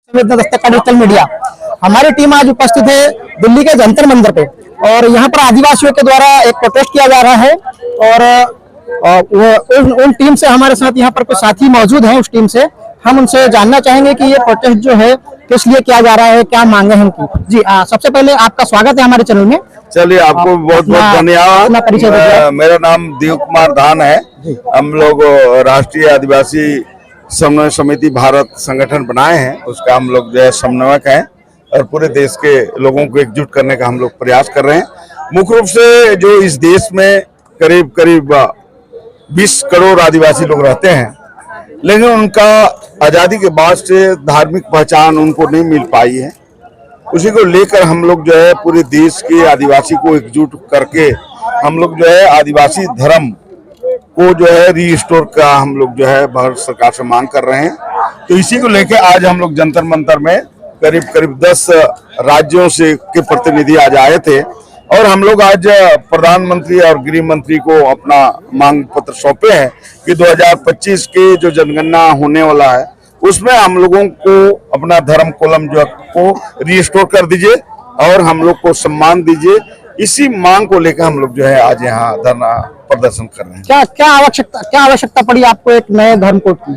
दस्तक का digital media. हमारी team आज उपस्थित है दिल्ली के जंतर मंतर पे और यहाँ पर आदिवासियों के द्वारा एक प्रोटेस्ट किया जा रहा है और उन टीम से हमारे साथ यहाँ पर कुछ साथी मौजूद हैं। उस टीम से हम उनसे जानना चाहेंगे कि ये प्रोटेस्ट जो है किस लिए किया जा रहा है, क्या मांगे हैं उनकी। जी सबसे पहले आपका स्वागत है हमारे चैनल में। चलिए, आपको बहुत बहुत धन्यवाद। मेरा नाम देव कुमार धान है। हम लोग राष्ट्रीय आदिवासी समन्वय समिति भारत संगठन बनाए हैं, उसका हम लोग जो है समन्वयक हैं और पूरे देश के लोगों को एकजुट करने का हम लोग प्रयास कर रहे हैं। मुख्य रूप से जो इस देश में करीब करीब 20 करोड़ आदिवासी लोग रहते हैं, लेकिन उनका आजादी के बाद से धार्मिक पहचान उनको नहीं मिल पाई है। उसी को लेकर हम लोग जो है पूरे देश के आदिवासी को एकजुट करके हम लोग जो है आदिवासी धर्म को जो है रीस्टोर का हम लोग जो है भारत सरकार से मांग कर रहे हैं। तो इसी को लेकर आज हम लोग जंतर मंतर में करीब करीब 10 राज्यों से के प्रतिनिधि आज आए थे और हम लोग आज प्रधानमंत्री और गृह मंत्री को अपना मांग पत्र सौंपे हैं कि 2025 के जो जनगणना होने वाला है उसमें हम लोगों को अपना धर्म कोलम जो को रीस्टोर कर दीजिए और हम लोग को सम्मान दीजिए। इसी मांग को लेकर हम लोग जो है आज यहाँ धरना प्रदर्शन कर रहे हैं। क्या आवश्यकता पड़ी आपको एक नए धर्म कोड की?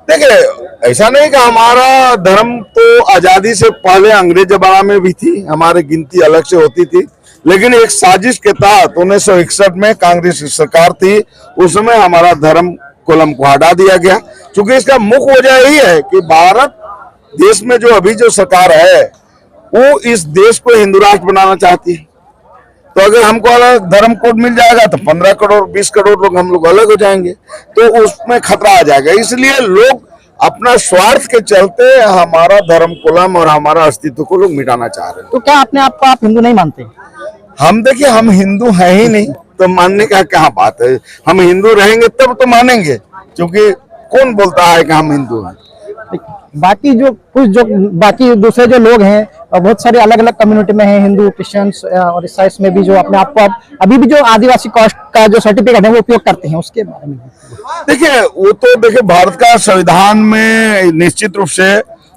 देखिए, ऐसा नहीं कि हमारा धर्म तो आजादी से पहले अंग्रेज जमाना में भी थी, हमारी गिनती अलग से होती थी, लेकिन एक साजिश के तहत 1961 में कांग्रेस की सरकार थी, उस समय हमारा धर्म कोलम को हटा दिया गया। क्योंकि इसका मुख्य वजह यही है कि भारत देश में जो अभी जो सरकार है वो इस देश को हिंदू राष्ट्र बनाना चाहती है। तो अगर हमको अलग धर्म कोड मिल जाएगा तो 15 करोड़ 20 करोड़ लोग हम लोग अलग हो जाएंगे, तो उसमें खतरा आ जाएगा। इसलिए लोग अपना स्वार्थ के चलते हमारा धर्म कोलम और हमारा अस्तित्व को लोग मिटाना चाह रहे हैं। तो क्या अपने आप को आप हिंदू नहीं मानते? हम देखिए, हम हिंदू हैं ही नहीं, तो मानने का क्या बात है। हम हिंदू रहेंगे तब तो मानेंगे, क्योंकि कौन बोलता है कि हम हिंदू हैं। बाकी बाकी दूसरे जो लोग हैं बहुत सारे अलग अलग कम्युनिटी में हैं, हिंदू, क्रिश्चियंस और ईसाई में भी जो अपने आप को अभी भी जो आदिवासी कास्ट का जो सर्टिफिकेट है वो उपयोग करते हैं, उसके बारे में देखिए, वो तो देखिए भारत का संविधान में निश्चित रूप से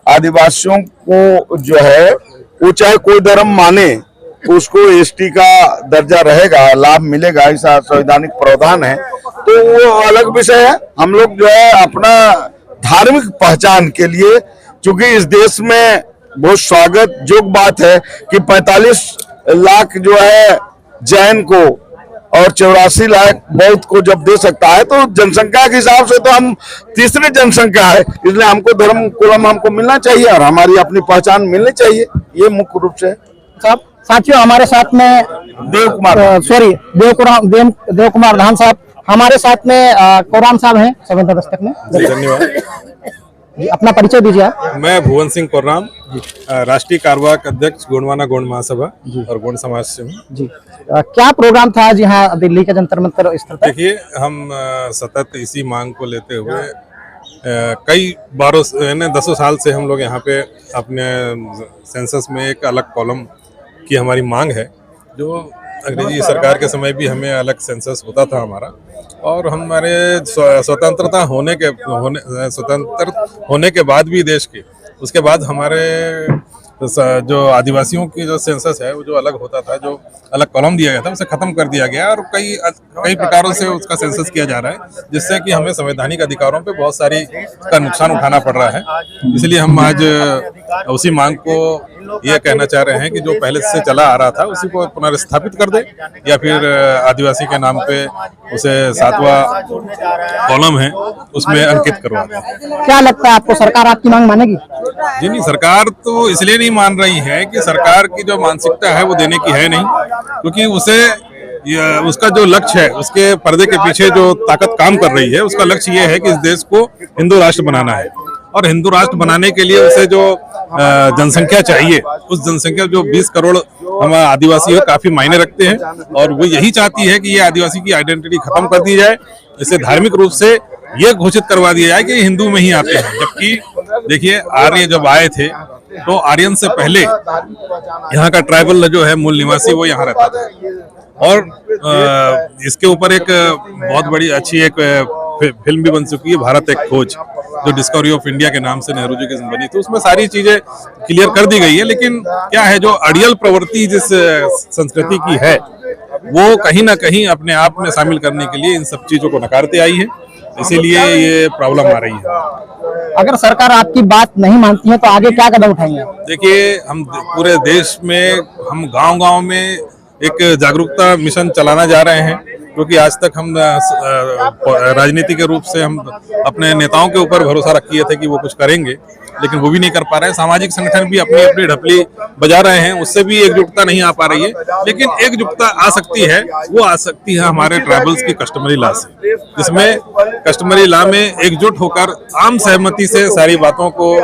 आदिवासियों को जो है वो चाहे कोई धर्म माने उसको एसटी का दर्जा रहेगा, लाभ मिलेगा, ऐसा संवैधानिक प्रावधान है। तो वो अलग विषय है। हम लोग जो है अपना धार्मिक पहचान के लिए, क्योंकि इस देश में बहुत स्वागत जोग बात है कि 45 लाख जो है जैन को और 84 लाख बौद्ध को जब दे सकता है तो जनसंख्या के हिसाब से तो हम तीसरी जनसंख्या है, इसलिए हमको धर्म कोलम हमको मिलना चाहिए और हमारी अपनी पहचान मिलनी चाहिए। ये मुख्य रूप से साथियों, हमारे साथ में देव कुमार धान साहब, हमारे साथ में कोराम साहब हैं संविधान दस्तक में। धन्यवाद। अपना परिचय दीजिए आप। मैं भुवन सिंह कोर्राम, राष्ट्रीय कार्यवाहक अध्यक्ष गोंडवाना गोंड महासभा और गोंड समाज से हूँ। जी, क्या प्रोग्राम था आज यहाँ दिल्ली के जंतर मंतर स्तर पर? देखिए, हम सतत इसी मांग को लेते हुए कई बारों दसों साल से हम लोग यहाँ पे अपने सेंसस में एक अलग कॉलम की हमारी मांग है। जो अंग्रेजी सरकार के समय भी हमें अलग सेंसस होता था हमारा, और हमारे स्वतंत्र होने के बाद भी देश के, उसके बाद हमारे जो आदिवासियों की जो सेंसस है वो जो अलग होता था, जो अलग कॉलम दिया गया था, उसे खत्म कर दिया गया और कई प्रकारों से उसका सेंसस किया जा रहा है, जिससे कि हमें संवैधानिक अधिकारों पे बहुत सारी का नुकसान उठाना पड़ रहा है। इसलिए हम आज उसी मांग को ये कहना चाह रहे हैं कि जो पहले से चला आ रहा था उसी को पुनर्स्थापित कर दे, या फिर आदिवासी के नाम पे उसे 7वां कॉलम है उसमें अंकित करवा दे। क्या लगता है आपको, सरकार आपकी मांग मानेगी? जी नहीं, सरकार तो इसलिए नहीं मान रही है कि सरकार की जो मानसिकता है वो देने की है नहीं, क्योंकि उसका जो लक्ष्य है, उसके पर्दे के पीछे जो ताकत काम कर रही है, उसका लक्ष्य ये है कि इस देश को हिंदू राष्ट्र बनाना है। और हिंदू राष्ट्र बनाने के लिए उसे जो जनसंख्या चाहिए, उस जनसंख्या जो 20 करोड़ हमारे आदिवासी है, काफी मायने रखते हैं। और वो यही चाहती है कि ये आदिवासी की आइडेंटिटी खत्म कर दी जाए, इसे धार्मिक रूप से ये घोषित करवा दिया जाए कि हिंदू में ही आते हैं। जबकि देखिए, आर्य जब आए थे तो आर्यन से पहले यहाँ का ट्राइबल जो है मूल निवासी वो यहाँ रहता था, और इसके ऊपर एक बहुत बड़ी अच्छी एक फिल्म भी बन चुकी है, भारत एक खोज, जो डिस्कवरी ऑफ इंडिया के नाम से नेहरू जी की बनी थी। उसमें सारी चीजें क्लियर कर दी गई है, लेकिन क्या है, जो अड़ियल प्रवृत्ति जिस संस्कृति की है वो कहीं ना कहीं अपने आप में शामिल करने के लिए इन सब चीजों को नकारते आई है, इसीलिए ये प्रॉब्लम आ रही है। अगर सरकार आपकी बात नहीं मानती है तो आगे क्या कदम उठाएंगे? देखिए, हम पूरे देश में, हम गांव-गांव में एक जागरूकता मिशन चलाना जा रहे हैं, क्योंकि आज तक हम राजनीति के रूप से हम अपने नेताओं के ऊपर भरोसा रख किए थे कि वो कुछ करेंगे, लेकिन वो भी नहीं कर पा रहे हैं। सामाजिक संगठन भी अपनी अपनी ढपली बजा रहे हैं, उससे भी एकजुटता नहीं आ पा रही है। लेकिन एकजुटता आ सकती है, वो आ सकती है हमारे ट्राइबल्स की कस्टमरी लॉ से, जिसमें कस्टमरी लॉ में एकजुट होकर आम सहमति से सारी बातों को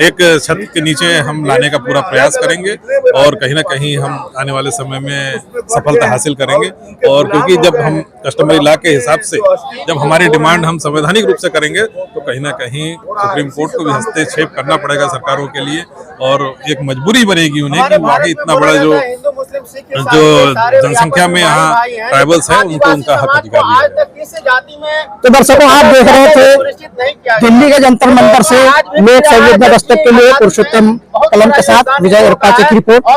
एक छत के नीचे हम लाने का पूरा प्रयास करेंगे, और कहीं ना कहीं हम आने वाले समय में सफलता हासिल करेंगे। और क्योंकि जब हम कस्टमरी लॉ के हिसाब से जब हमारी डिमांड हम संवैधानिक रूप से करेंगे, तो कहीं ना कहीं सुप्रीम कोर्ट को भी हस्तक्षेप करना पड़ेगा सरकारों के लिए, और एक मजबूरी बनेगी उन्हें कि वाकई इतना बड़ा जो जनसंख्या में यहाँ ट्राइबल्स है, उनको उनका हक अधिकार है। तो दर्शकों, आप देख रहे थे दिल्ली के जंतर मंतर से लोक संवेदना दस्तक के लिए पुरुषोत्तम कलम के साथ विजय उपाध्याय की रिपोर्ट।